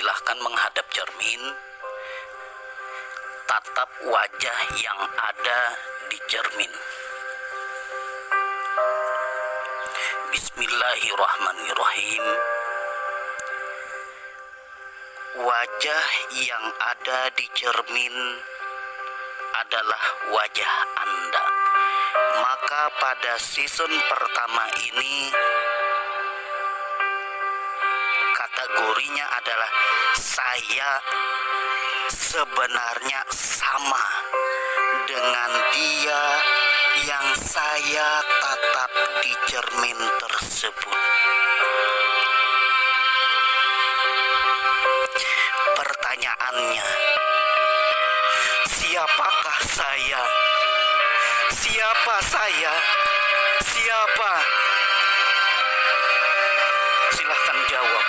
Silahkan menghadap cermin, tatap wajah yang ada di cermin. Bismillahirrahmanirrahim. Wajah yang ada di cermin adalah wajah Anda. Maka pada season pertama ini kategorinya adalah saya sebenarnya sama dengan dia yang saya tatap di cermin tersebut. Pertanyaannya, siapakah saya? Siapa saya? Siapa? Silahkan jawab.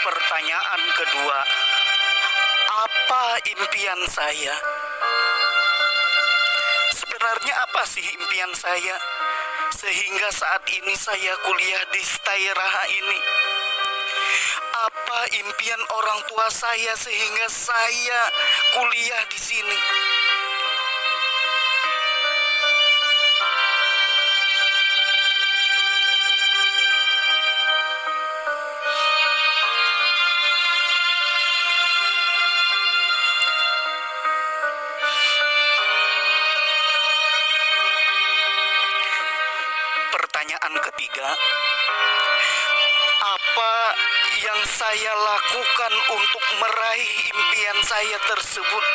Pertanyaan kedua, apa impian saya? Sebenarnya apa sih impian saya? Sehingga saat ini saya kuliah di Stairaha ini. Apa impian orang tua saya sehingga saya kuliah di sini? Pertanyaan ketiga, apa yang saya lakukan untuk meraih impian saya tersebut?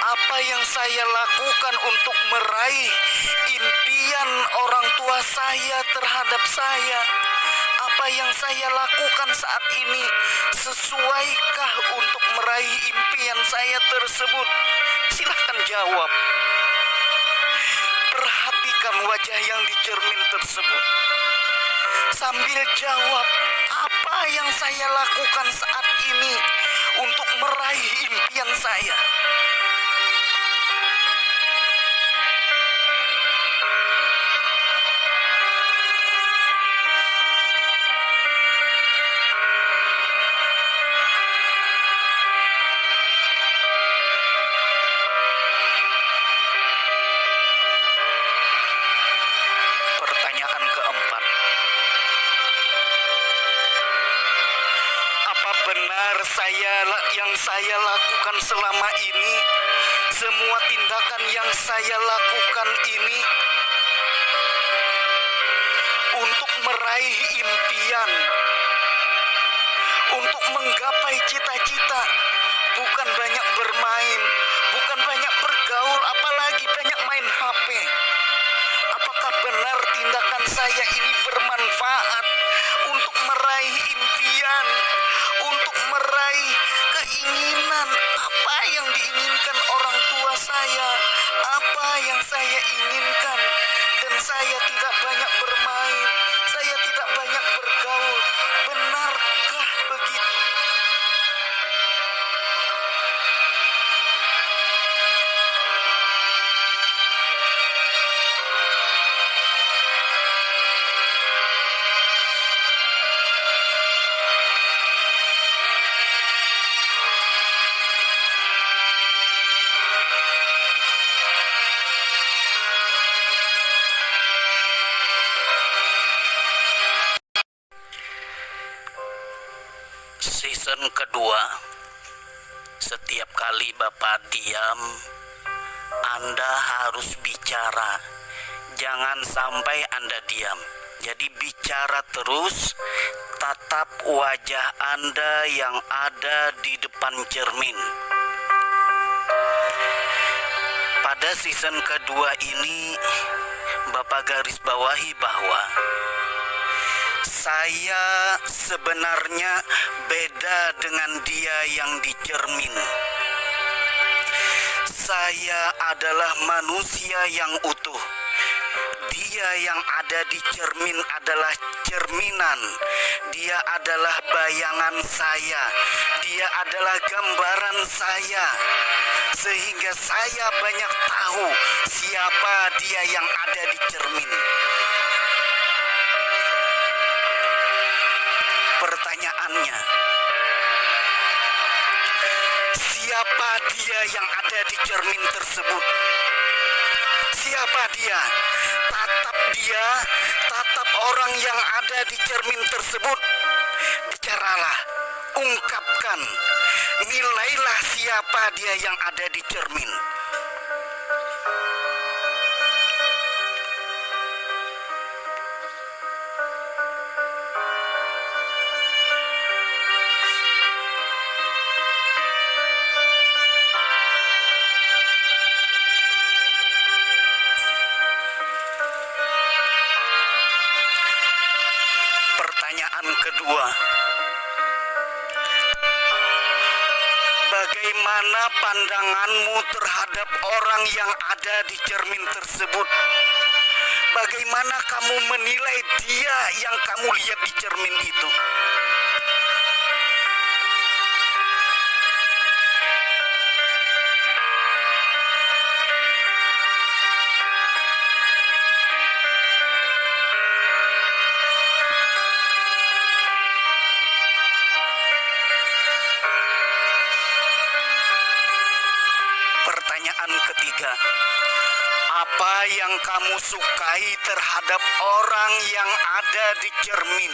Apa yang saya lakukan untuk meraih impian orang tua saya terhadap saya? Apa yang saya lakukan saat ini sesuaikah untuk meraih impian saya tersebut? Silahkan jawab. Perhatikan wajah yang di cermin tersebut. Sambil jawab, apa yang saya lakukan saat ini untuk meraih impian saya? Pertanyaan keempat, apa benar yang saya lakukan selama ini, semua tindakan yang saya lakukan ini untuk meraih impian, untuk menggapai cita-cita, bukan banyak bermain, bukan banyak bergaul, apalagi banyak main HP. Apakah benar tindakan saya ini bermanfaat untuk meraih impian, untuk meraih keinginan? Apa yang diinginkan orang tua saya, apa yang saya inginkan, dan saya tidak banyak bermain, saya tidak banyak bergaul. Benarkah begitu? Season kedua, setiap kali Bapak diam, Anda harus bicara. Jangan sampai Anda diam. Jadi bicara terus, tatap wajah Anda yang ada di depan cermin. Pada season kedua ini, Bapak garis bawahi bahwa saya sebenarnya beda dengan dia yang di cermin. Saya adalah manusia yang utuh. dia yang ada di cermin adalah cerminan. Dia adalah bayangan saya. Dia adalah gambaran saya. Sehingga saya banyak tahu siapa dia yang ada di cermin. Pertanyaannya, siapa dia yang ada di cermin tersebut? Siapa dia? Tatap orang yang ada di cermin tersebut. Bicaralah, ungkapkan, nilailah siapa dia yang ada di cermin. Pertanyaan kedua, bagaimana pandanganmu terhadap orang yang ada di cermin tersebut? Bagaimana kamu menilai dia yang kamu lihat di cermin itu? Pertanyaan ketiga, apa yang kamu sukai terhadap orang yang ada di cermin?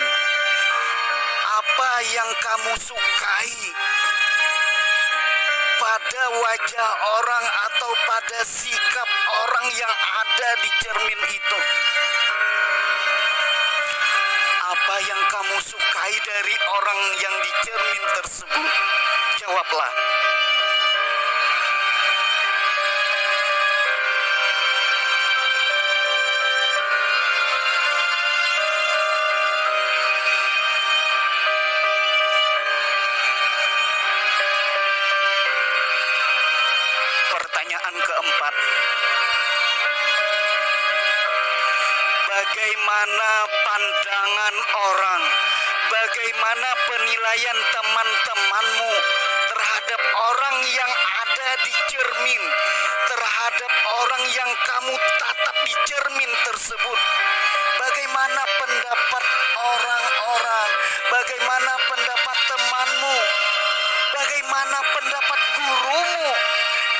Apa yang kamu sukai pada wajah orang atau pada sikap orang yang ada di cermin itu? Apa yang kamu sukai dari orang yang di cermin tersebut? Jawablah. Pertanyaan keempat, bagaimana pandangan orang, bagaimana penilaian teman-temanmu terhadap orang yang ada di cermin, terhadap orang yang kamu tatap di cermin tersebut? Bagaimana pendapat orang-orang, bagaimana pendapat temanmu, bagaimana pendapat gurumu,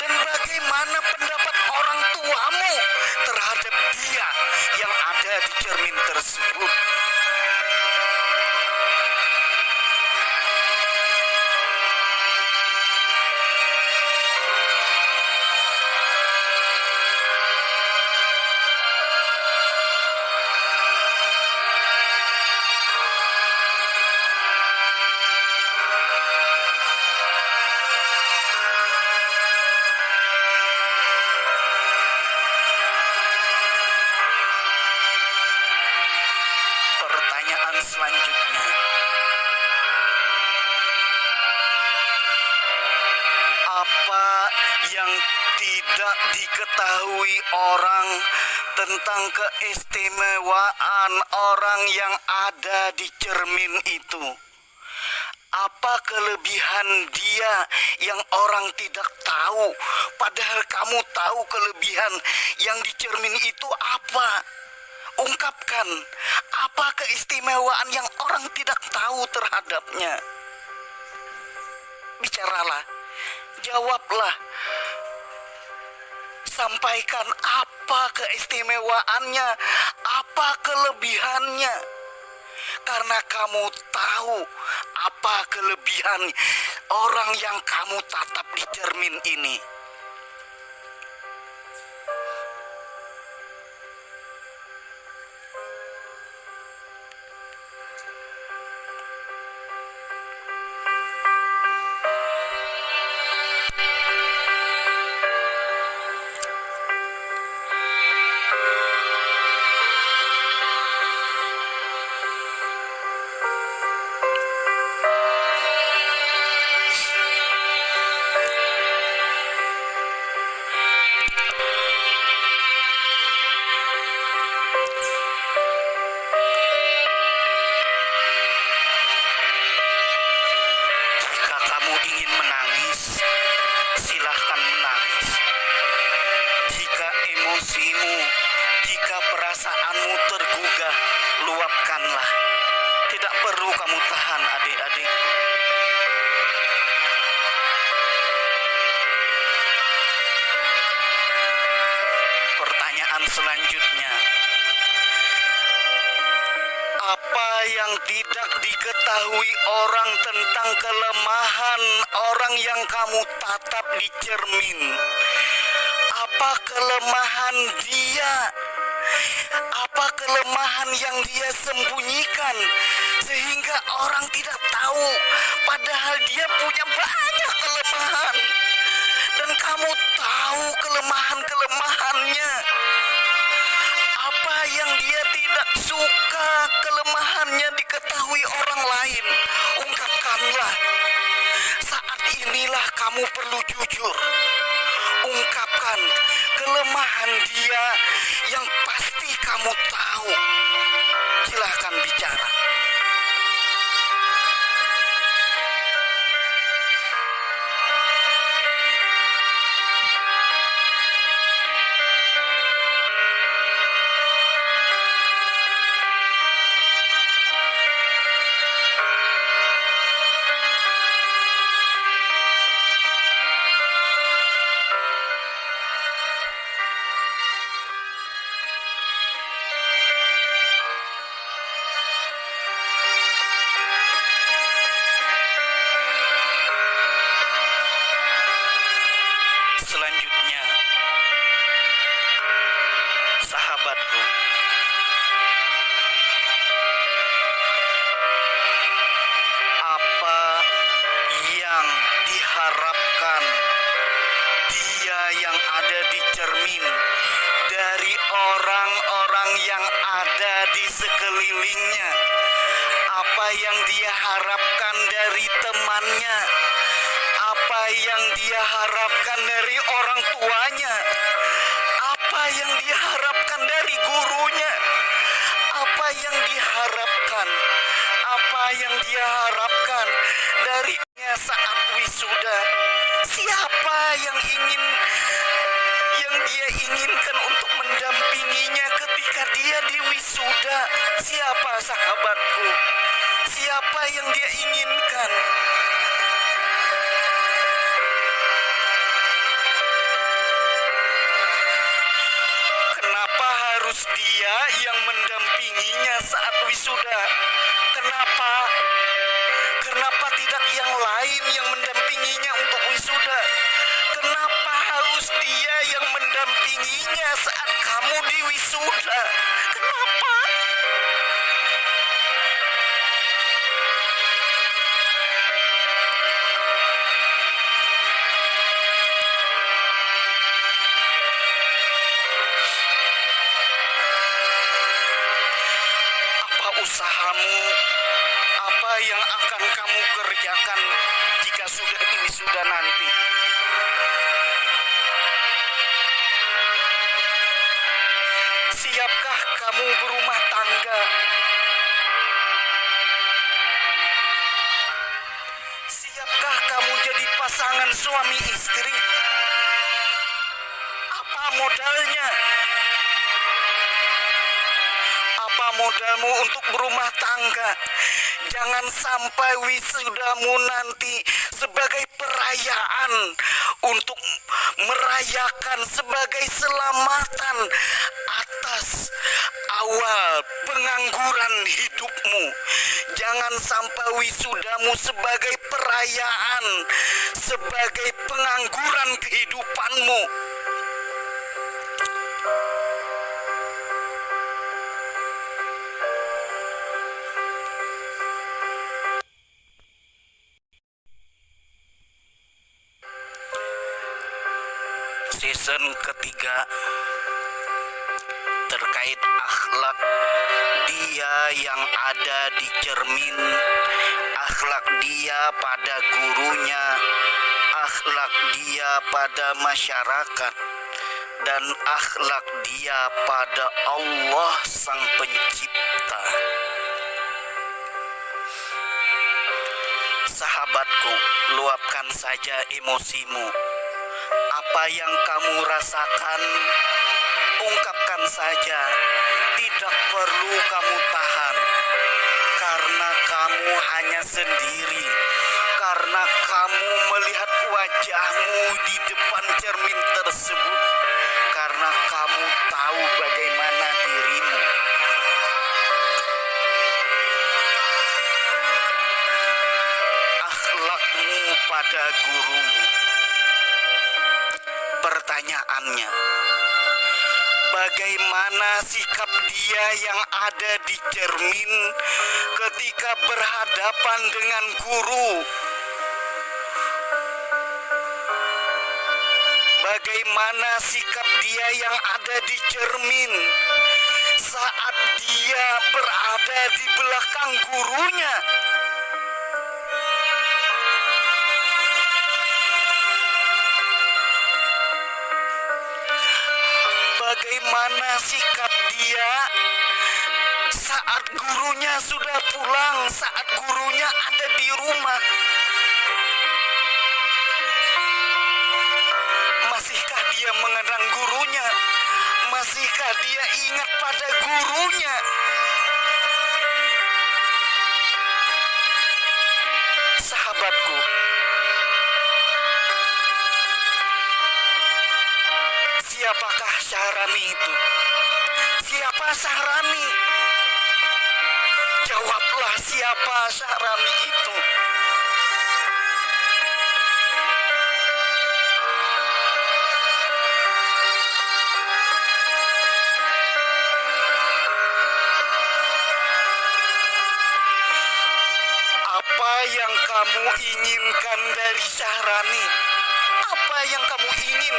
dan bagaimana pendapat orang tuamu terhadap dia yang ada di cermin tersebut? Pertanyaan selanjutnya, apa yang tidak diketahui orang tentang keistimewaan orang yang ada di cermin itu? Apa kelebihan dia yang orang tidak tahu, padahal kamu tahu kelebihan yang di cermin itu apa? Ungkapkan, apa keistimewaan yang orang tidak tahu terhadapnya? Bicaralah, jawablah, sampaikan apa keistimewaannya, apa kelebihannya. Karena kamu tahu apa kelebihan orang yang kamu tatap di cermin ini. kamu ingin menangis, silahkan menangis. Jika emosimu, jika perasaanmu tergugah, luapkanlah. Tidak perlu kamu tahan, adik-adik. Pertanyaan selanjutnya, apa yang tidak diketahui orang tentang kelemahan orang yang kamu tatap di cermin? Apa kelemahan dia? Apa kelemahan yang dia sembunyikan sehingga orang tidak tahu, padahal dia punya banyak kelemahan dan kamu tahu kelemahan-kelemahannya? Apa yang dia tidak suka kelemahannya diketahui orang lain? Ungkapkanlah. Saat inilah kamu perlu jujur. Ungkapkan kelemahan dia yang pasti kamu tahu. Silahkan bicara. Selanjutnya, sahabatku, apa yang diharapkan dia yang ada di cermin dari orang-orang yang ada di sekelilingnya? Apa yang dia harapkan dari temannya? Apa yang dia harapkan dari orang tuanya? Apa yang diharapkan dari gurunya? Apa yang diharapkan? Apa yang dia harapkan darinya saat wisuda? Siapa yang dia inginkan untuk mendampinginya ketika dia di wisuda? Siapa, sahabatku? Siapa yang dia inginkan? Kenapa harus dia yang mendampinginya saat wisuda? Kenapa? Kenapa tidak yang lain yang mendampinginya untuk wisuda? Kenapa harus dia yang mendampinginya saat kamu di wisuda? Kenapa? Usahamu, apa yang akan kamu kerjakan jika sudah di wisuda nanti? Siapkah kamu berumah tangga? Siapkah kamu jadi pasangan suami istri? Apa modalnya? Apa modalmu untuk berumah tangga? Jangan sampai wisudamu nanti sebagai perayaan untuk merayakan sebagai selamatan atas awal pengangguran hidupmu. Jangan sampai wisudamu sebagai perayaan, sebagai pengangguran kehidupanmu. Season ketiga terkait akhlak dia yang ada di cermin, akhlak dia pada gurunya, akhlak dia pada masyarakat, dan akhlak dia pada Allah Sang Pencipta. Sahabatku, luapkan saja emosimu. Apa yang kamu rasakan, ungkapkan saja. Tidak perlu kamu tahan, karena kamu hanya sendiri. Karena kamu melihat wajahmu di depan cermin tersebut. Karena kamu tahu bagaimana dirimu. Akhlakmu pada gurumu. Pertanyaannya, bagaimana sikap dia yang ada di cermin ketika berhadapan dengan guru? Bagaimana sikap dia yang ada di cermin saat dia berada di belakang gurunya? Bagaimana sikap dia saat gurunya sudah pulang, saat gurunya ada di rumah? Masihkah dia mengenang gurunya? Masihkah dia ingat pada gurunya? Sahabatku, siapakah Syahrani itu? Siapa Syahrani? Jawablah, siapa Syahrani itu? Apa yang kamu inginkan dari Syahrani? Apa yang kamu ingin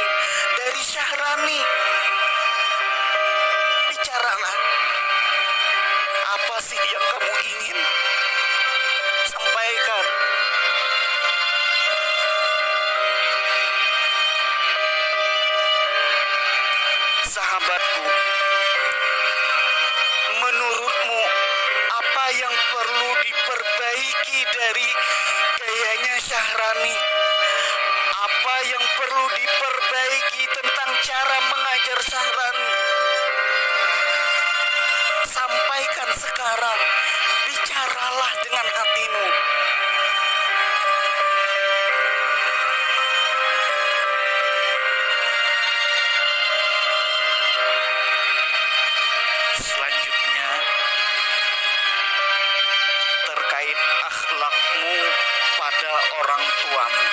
dari Syahrani? Bicaralah. Apa sih yang kamu ingin? Sampaikan. Sahabatku, menurutmu apa yang perlu diperbaiki dari gayanya Syahrani? Apa yang perlu diperbaiki tentang cara mengajar Syahrani? Sampaikan sekarang. Bicaralah dengan hatimu. Selanjutnya, terkait akhlakmu pada orang tuamu.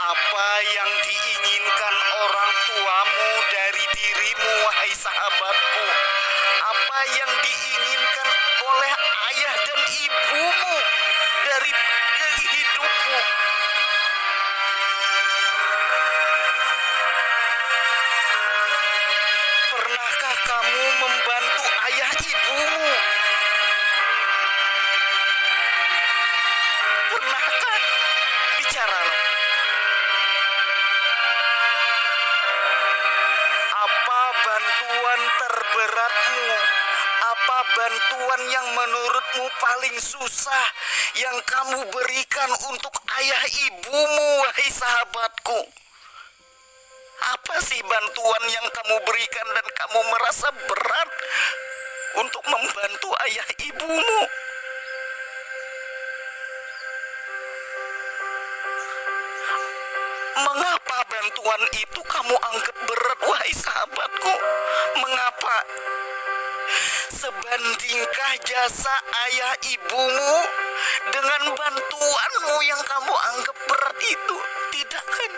Apa yang diinginkan orang tuamu dari dirimu, wahai sahabatku? Apa yang diinginkan oleh ayah dan ibumu dari hidupmu? Pernahkah kamu membantu ayah ibumu? Pernahkah? Bicaralah. Apa bantuan terberatmu? Apa bantuan yang menurutmu paling susah yang kamu berikan untuk ayah ibumu, wahai sahabatku? Apa sih bantuan yang kamu berikan dan kamu merasa berat untuk membantu ayah ibumu? Mengapa bantuan itu kamu anggap berat, wahai sahabatku? Mengapa? Sebandingkah jasa ayah ibumu dengan bantuanmu yang kamu anggap berat itu? Tidak kan?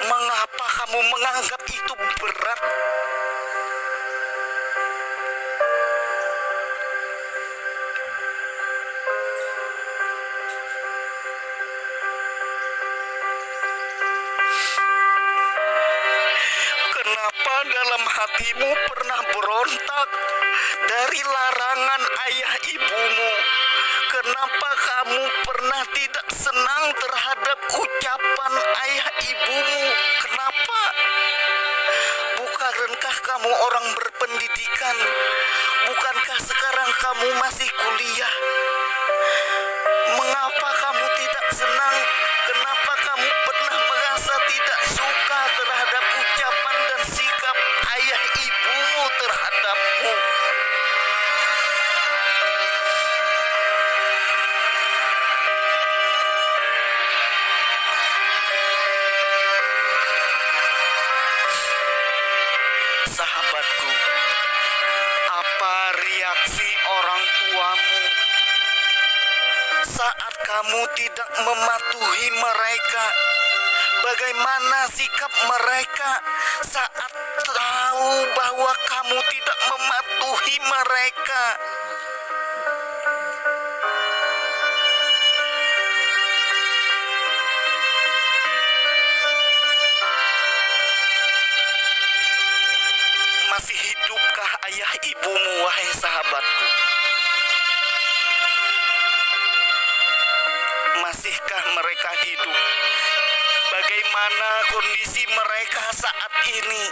Mengapa kamu menganggap itu berat? Kenapa dalam hatimu pernah berontak dari larangan ayah ibumu? Kenapa kamu pernah tidak senang terhadap ucapan ayah ibumu? Kenapa? Bukankah kamu orang berpendidikan? Bukankah sekarang kamu masih kuliah? Saat kamu tidak mematuhi mereka, bagaimana sikap mereka saat tahu bahwa kamu tidak mematuhi mereka? Masih hidupkah ayah ibumu, wahai sahabatku? Masihkah mereka hidup? Bagaimana kondisi mereka saat ini?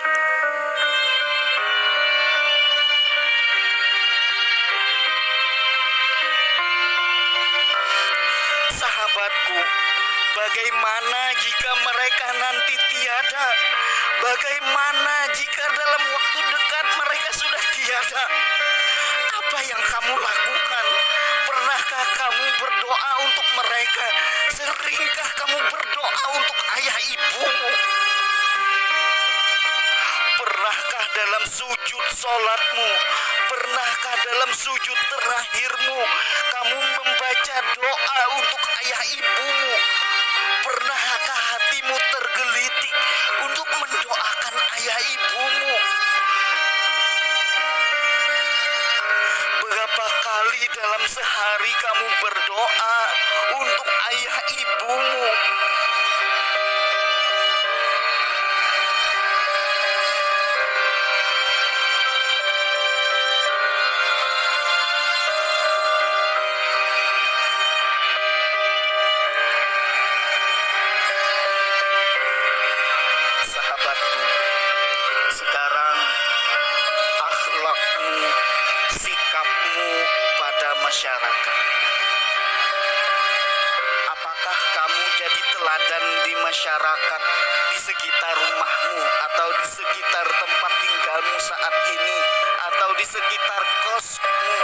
Sahabatku, bagaimana jika mereka nanti tiada? Bagaimana jika dalam waktu dekat mereka sudah tiada? Apa yang kamu lakukan? Pernahkah kamu berdoa untuk mereka? Seringkah kamu berdoa untuk ayah ibumu? Pernahkah dalam sujud sholatmu, pernahkah dalam sujud terakhirmu kamu membaca doa untuk ayah ibumu? Pernahkah hatimu tergelitik untuk mendoakan ayah ibumu? Berapa kali dalam sehari kamu berdoa untuk ayah ibumu? Sahabatku, sekarang akhlakmu, sikapmu pada masyarakat. Apakah kamu jadi teladan di masyarakat, di sekitar rumahmu, atau di sekitar tempat tinggalmu saat ini, atau di sekitar kosmu?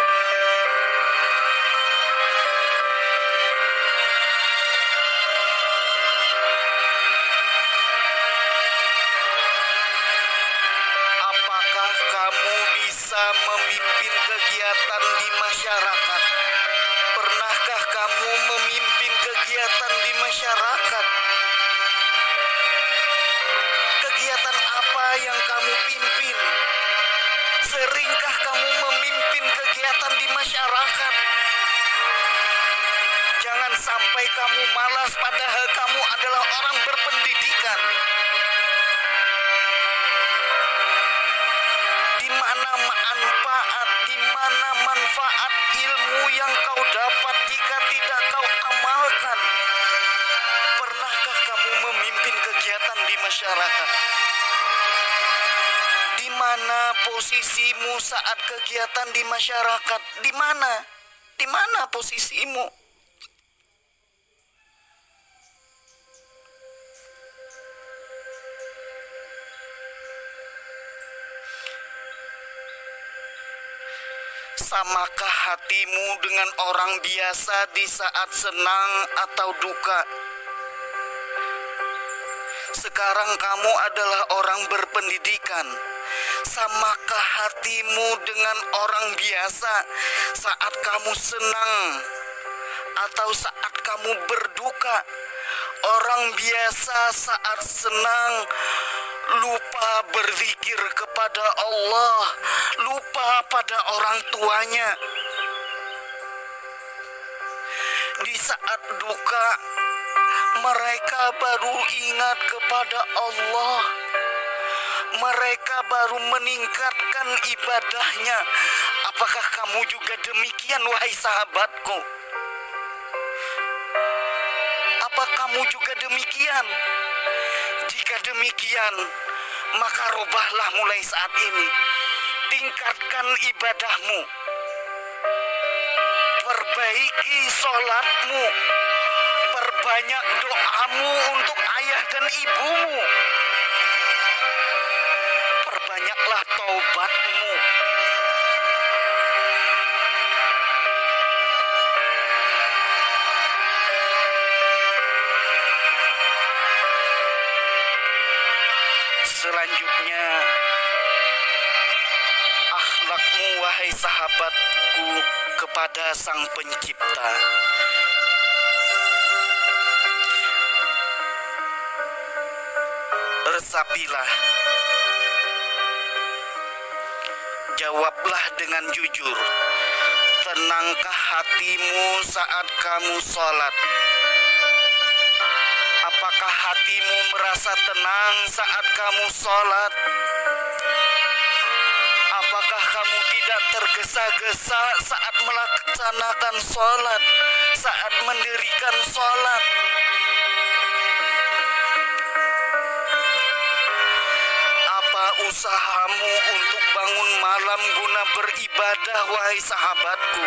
Apakah kamu bisa memimpin kegiatan di masyarakat? Pernahkah kamu memimpin kegiatan di masyarakat? Kegiatan apa yang kamu pimpin? Seringkah kamu memimpin kegiatan di masyarakat? Jangan sampai kamu malas padahal kamu adalah orang berpendidikan. Di mana manfaat ilmu yang kau dapat jika tidak kau amalkan? Pernahkah kamu memimpin kegiatan di masyarakat? Di mana posisimu saat kegiatan di masyarakat? Di mana? Di mana posisimu? Samakah hatimu dengan orang biasa di saat senang atau duka? Sekarang kamu adalah orang berpendidikan. Samakah hatimu dengan orang biasa saat kamu senang atau saat kamu berduka? Orang biasa saat senang lupa berzikir kepada Allah, lupa pada orang tuanya. Di saat duka, mereka baru ingat kepada Allah. Mereka baru meningkatkan ibadahnya. Apakah kamu juga demikian, wahai sahabatku? Apa kamu juga demikian? Jika demikian, maka rubahlah mulai saat ini. Tingkatkan ibadahmu. Perbaiki sholatmu. Perbanyak doamu untuk ayah dan ibumu. Perbanyaklah taubatmu. Selanjutnya, akhlakmu, wahai sahabatku, kepada Sang Pencipta. Resapilah, jawablah dengan jujur. Tenangkah hatimu saat kamu sholat? Apakah hatimu merasa tenang saat kamu sholat? Apakah kamu tidak tergesa-gesa saat melaksanakan sholat, saat mendirikan sholat? Apa usahamu untuk bangun malam guna beribadah, wahai sahabatku?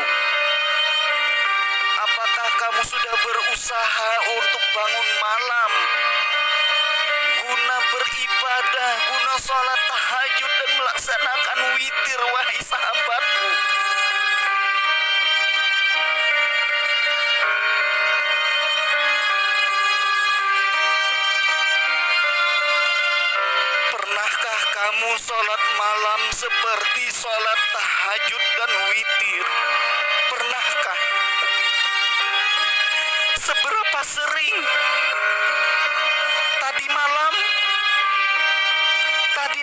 Apakah kamu sudah berusaha untuk bangun malam guna beribadah, guna sholat tahajud dan melaksanakan witir, wahai sahabatku? Pernahkah kamu sholat malam seperti sholat tahajud dan witir? Pernahkah? Seberapa sering? Tadi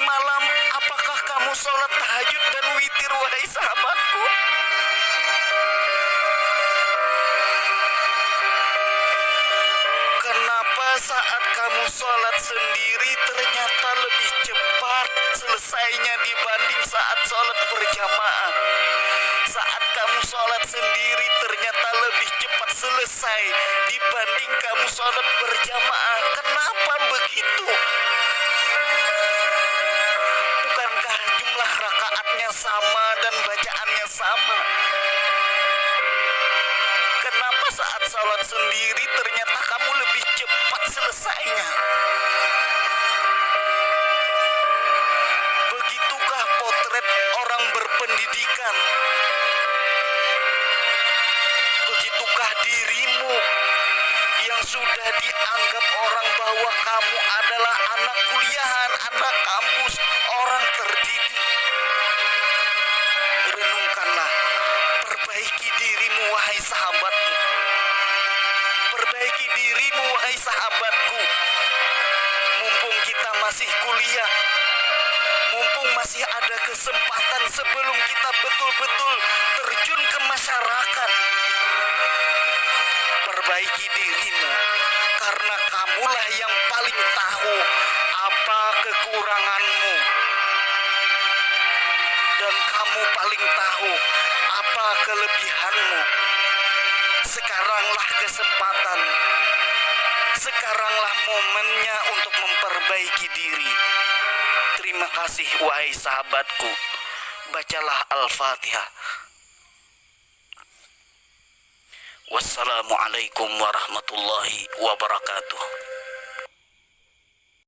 malam, apakah kamu sholat tahajud dan witir, wahai sahabatku? Kenapa saat kamu sholat sendiri ternyata lebih cepat selesainya dibanding saat sholat berjamaah? Saat kamu sholat sendiri ternyata lebih cepat selesai dibanding kamu sholat berjamaah. Kenapa begitu? Bukankah jumlah rakaatnya sama dan bacaannya sama? Kenapa saat sholat sendiri ternyata kamu lebih cepat selesainya? Begitukah potret orang berpendidikan? Begitukah dirimu yang sudah dianggap orang bahwa kamu adalah anak kuliahan, anak kampus, orang terdidik? Renungkanlah, perbaiki dirimu, wahai sahabatmu. Perbaiki dirimu, wahai sahabatku. Mumpung kita masih kuliah, mumpung masih ada kesempatan sebelum kita betul-betul terjun ke masyarakat. Perbaiki dirimu, karena kamulah yang paling tahu apa kekuranganmu, dan kamu paling tahu apa kelebihanmu. Sekaranglah kesempatan, sekaranglah momennya untuk memperbaiki diri. Terima kasih, wahai sahabatku. Bacalah Al-Fatihah. Wassalamualaikum warahmatullahi wabarakatuh.